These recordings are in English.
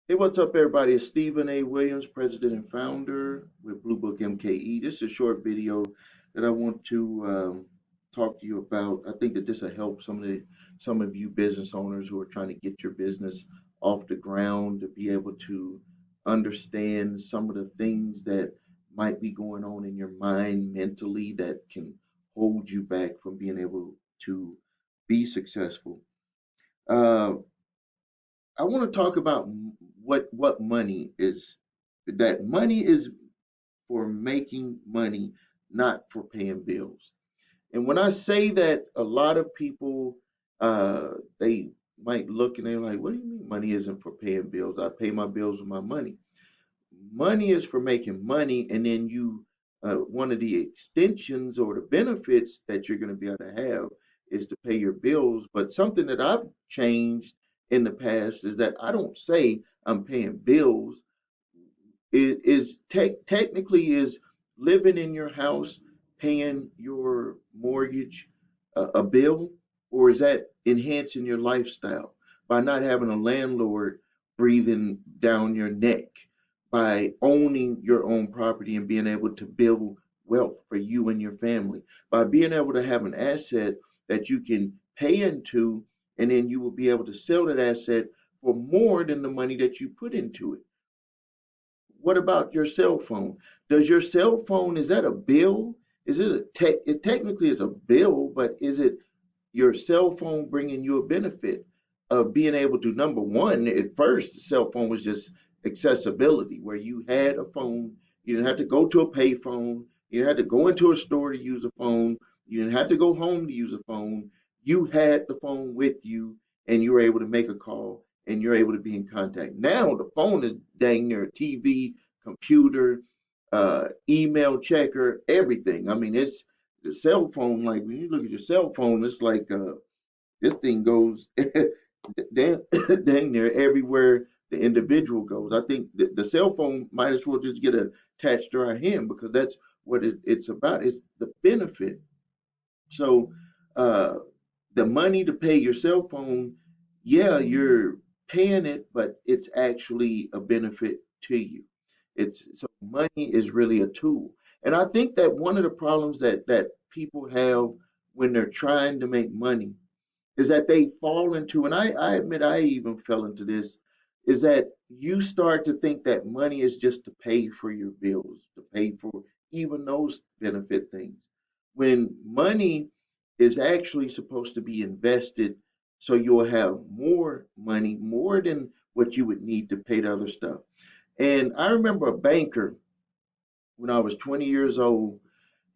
Hey, what's up, everybody? It's Stephen A. Williams, president and founder with Blue Book MKE. This is a short video that I want to talk to you about. I think that this will help some of you business owners who are trying to get your business off the ground to be able to understand some of the things that might be going on in your mind mentally that can hold you back from being able to be successful. Uh, I want to talk about what money is. That money is for making money, not for paying bills. And when I say that, a lot of people they might look and they're like, "What do you mean money isn't for paying bills? I pay my bills with my money." Money is for making money, and then one of the extensions or the benefits that you're going to be able to have is to pay your bills. But something that I've changed in the past is that I don't say I'm paying bills. Technically is living in your house paying your mortgage a bill, or is that enhancing your lifestyle by not having a landlord breathing down your neck, by owning your own property and being able to build wealth for you and your family, by being able to have an asset that you can pay into, and then you will be able to sell that asset for more than the money that you put into it. What about your cell phone? Does your cell phone, is that a bill? Is it it technically is a bill, but is it your cell phone bringing you a benefit of being able to, number one, at first the cell phone was just accessibility, where you had a phone, you didn't have to go to a pay phone, you didn't have to go into a store to use a phone, you didn't have to go home to use a phone. You had the phone with you and you were able to make a call and you're able to be in contact. Now the phone is dang near a TV, computer, email checker, everything. I mean, it's the cell phone. Like when you look at your cell phone, it's like this thing goes dang, dang near everywhere the individual goes. I think the cell phone might as well just get attached to our hand because that's what it's about. It's the benefit. So uh, the money to pay your cell phone, yeah, you're paying it, but it's actually a benefit to you. It's so money is really a tool. And I think that one of the problems that people have when they're trying to make money is that they fall into, and I admit I even fell into this, is that you start to think that money is just to pay for your bills, to pay for even those benefit things. When money is actually supposed to be invested so you'll have more money, more than what you would need to pay the other stuff. And I remember a banker when I was 20 years old,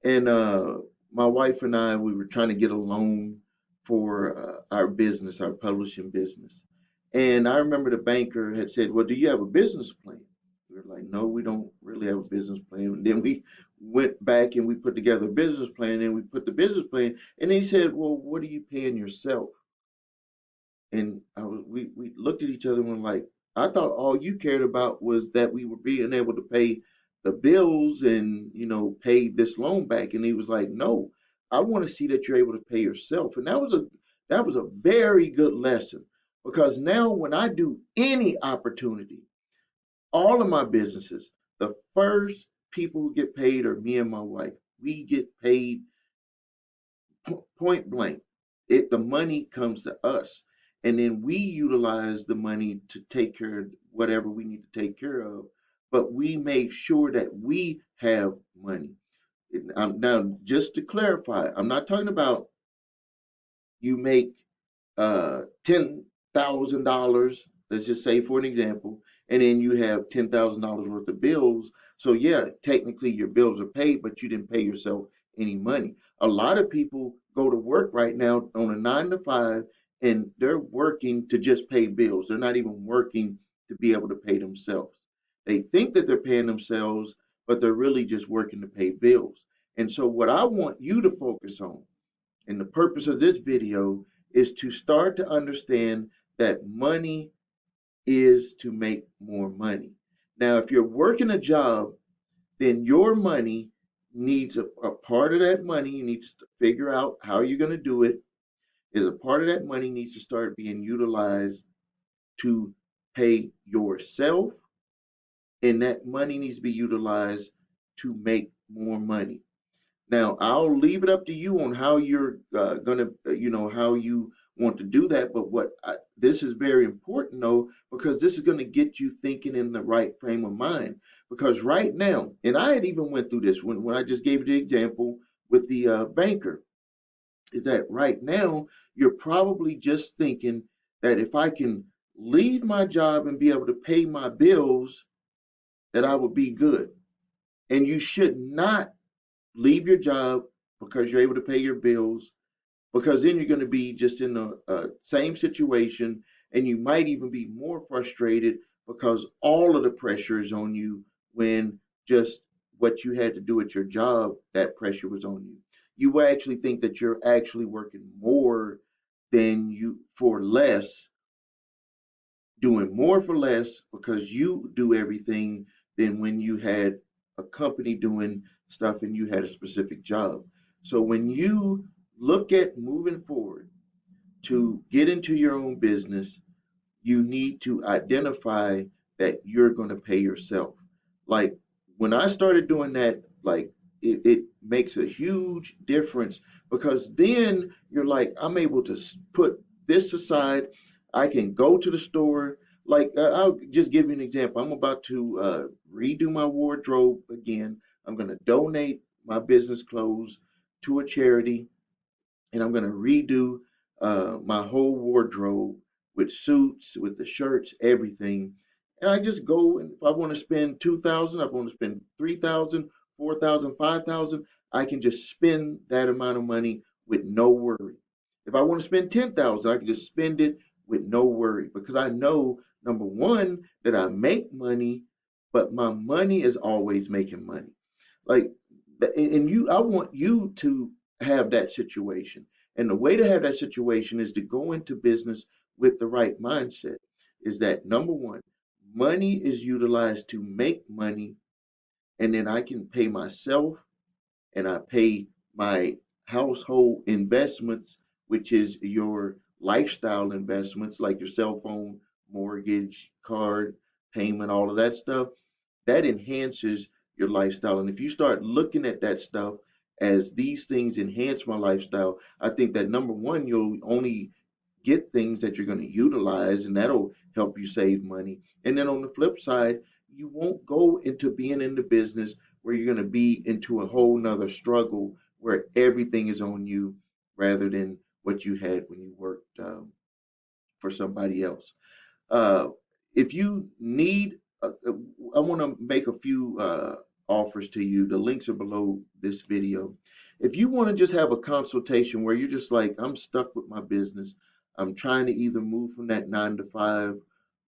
and my wife and I, we were trying to get a loan for our business, our publishing business. And I remember the banker had said, "Well, do you have a business plan?" We were like, "No, we don't really have a business plan." And then we went back and we put together a business plan, and we put the business plan. And he said, "Well, what are you paying yourself?" And we looked at each other and were like, "I thought all you cared about was that we were being able to pay the bills and, pay this loan back." And he was like, "No, I want to see that you're able to pay yourself." And that was a very good lesson, because now when I do any opportunity, all of my businesses, the first people who get paid are me and my wife. We get paid point blank. The money comes to us, and then we utilize the money to take care of whatever we need to take care of. But we make sure that we have money. Now, just to clarify, I'm not talking about you make $10,000. Let's just say for an example, and then you have $10,000 worth of bills. So yeah, technically your bills are paid, but you didn't pay yourself any money. A lot of people go to work right now on a 9 to 5, and they're working to just pay bills. They're not even working to be able to pay themselves. They think that they're paying themselves, but they're really just working to pay bills. And so what I want you to focus on, and the purpose of this video, is to start to understand that money is to make more money. Now, if you're working a job, then your money needs a part of that money. You need to figure out how you're going to do it. Is a part of that money needs to start being utilized to pay yourself, and that money needs to be utilized to make more money. Now, I'll leave it up to you on how you're gonna, how you want to do that. But this is very important though, because this is going to get you thinking in the right frame of mind. Because right now, and I had even went through this when I just gave you the example with the banker, is that right now you're probably just thinking that if I can leave my job and be able to pay my bills, that I would be good. And you should not leave your job because you're able to pay your bills, because then you're going to be just in the same situation, and you might even be more frustrated because all of the pressure is on you when just what you had to do at your job, that pressure was on you. You will actually think that you're actually working more than you for less, doing more for less because you do everything than when you had a company doing stuff and you had a specific job. So when you look at moving forward to get into your own business, you need to identify that you're going to pay yourself. Like when I started doing that, like it makes a huge difference, because then you're like, I'm able to put this aside. I can go to the store. Like I'll just give you an example. I'm about to redo my wardrobe again. I'm going to donate my business clothes to a charity, and I'm going to redo my whole wardrobe with suits, with the shirts, everything. And I just go, and if I want to spend 2,000, I want to spend 3,000, 4,000, 5,000, I can just spend that amount of money with no worry. If I want to spend 10,000, I can just spend it with no worry, because I know, number one, that I make money, but my money is always making money. Like, and I want you to have that situation. And the way to have that situation is to go into business with the right mindset. Is that number one, money is utilized to make money, and then I can pay myself, and I pay my household investments, which is your lifestyle investments like your cell phone, mortgage, card payment, all of that stuff. That enhances your lifestyle. And if you start looking at that stuff as these things enhance my lifestyle, I think that number one, you'll only get things that you're going to utilize, and that'll help you save money. And then on the flip side, you won't go into being in the business where you're going to be into a whole nother struggle where everything is on you rather than what you had when you worked for somebody else. Uh, if you need, I want to make a few offers to you. The links are below this video. If you want to just have a consultation where you're just like, I'm stuck with my business, I'm trying to either move from that 9 to 5,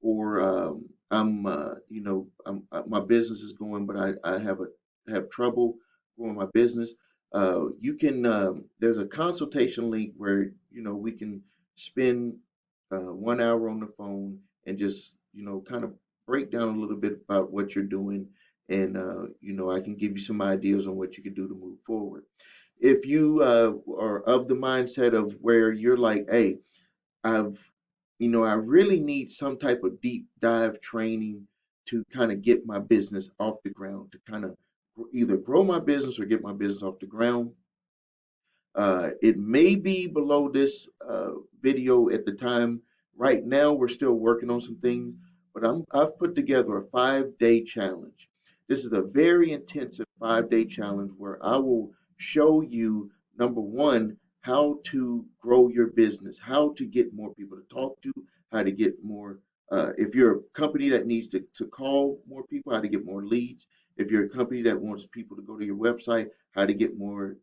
or my business is going, but I have trouble growing my business. You can, there's a consultation link where, we can spend 1 hour on the phone and just kind of break down a little bit about what you're doing, and I can give you some ideas on what you can do to move forward. If you are of the mindset of where you're like, hey, I've I really need some type of deep dive training to kind of get my business off the ground, to kind of either grow my business or get my business off the ground. It may be below this video at the time. Right now, we're still working on some things, but I've put together a 5-day challenge. This is a very intensive 5-day challenge where I will show you, number one, how to grow your business, how to get more people to talk to, how to get more, if you're a company that needs to call more people, how to get more leads. If you're a company that wants people to go to your website, how to get more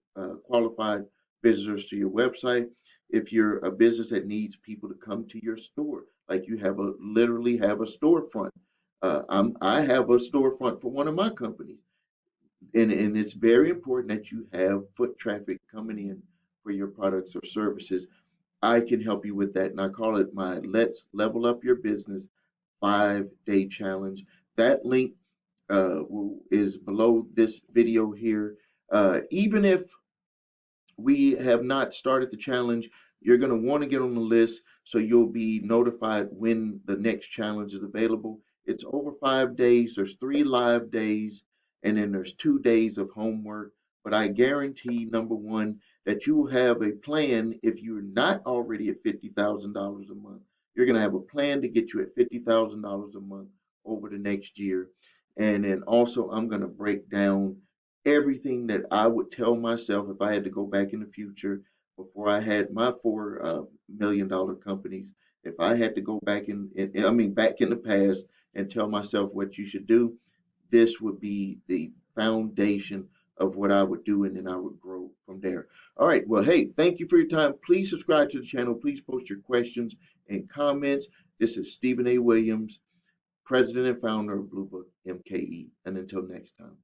qualified visitors to your website. If you're a business that needs people to come to your store, like you literally have a storefront. I have a storefront for one of my companies, and it's very important that you have foot traffic coming in for your products or services. I can help you with that, and I call it my Let's Level Up Your Business 5-day challenge. That link is below this video here. Even if we have not started the challenge, you're going to want to get on the list so you'll be notified when the next challenge is available. It's over 5 days. There's 3 live days, and then there's 2 days of homework. But I guarantee, number one, that you will have a plan. If you're not already at $50,000 a month, you're going to have a plan to get you at $50,000 a month over the next year. And then also, I'm going to break down everything that I would tell myself if I had to go back in the future before I had my $4 million companies. If I had to go back I mean, back in the past and tell myself what you should do, this would be the foundation of what I would do, and then I would grow from there. All right. Well, hey, thank you for your time. Please subscribe to the channel. Please post your questions and comments. This is Stephen A. Williams, President and founder of Blue Book MKE. And until next time.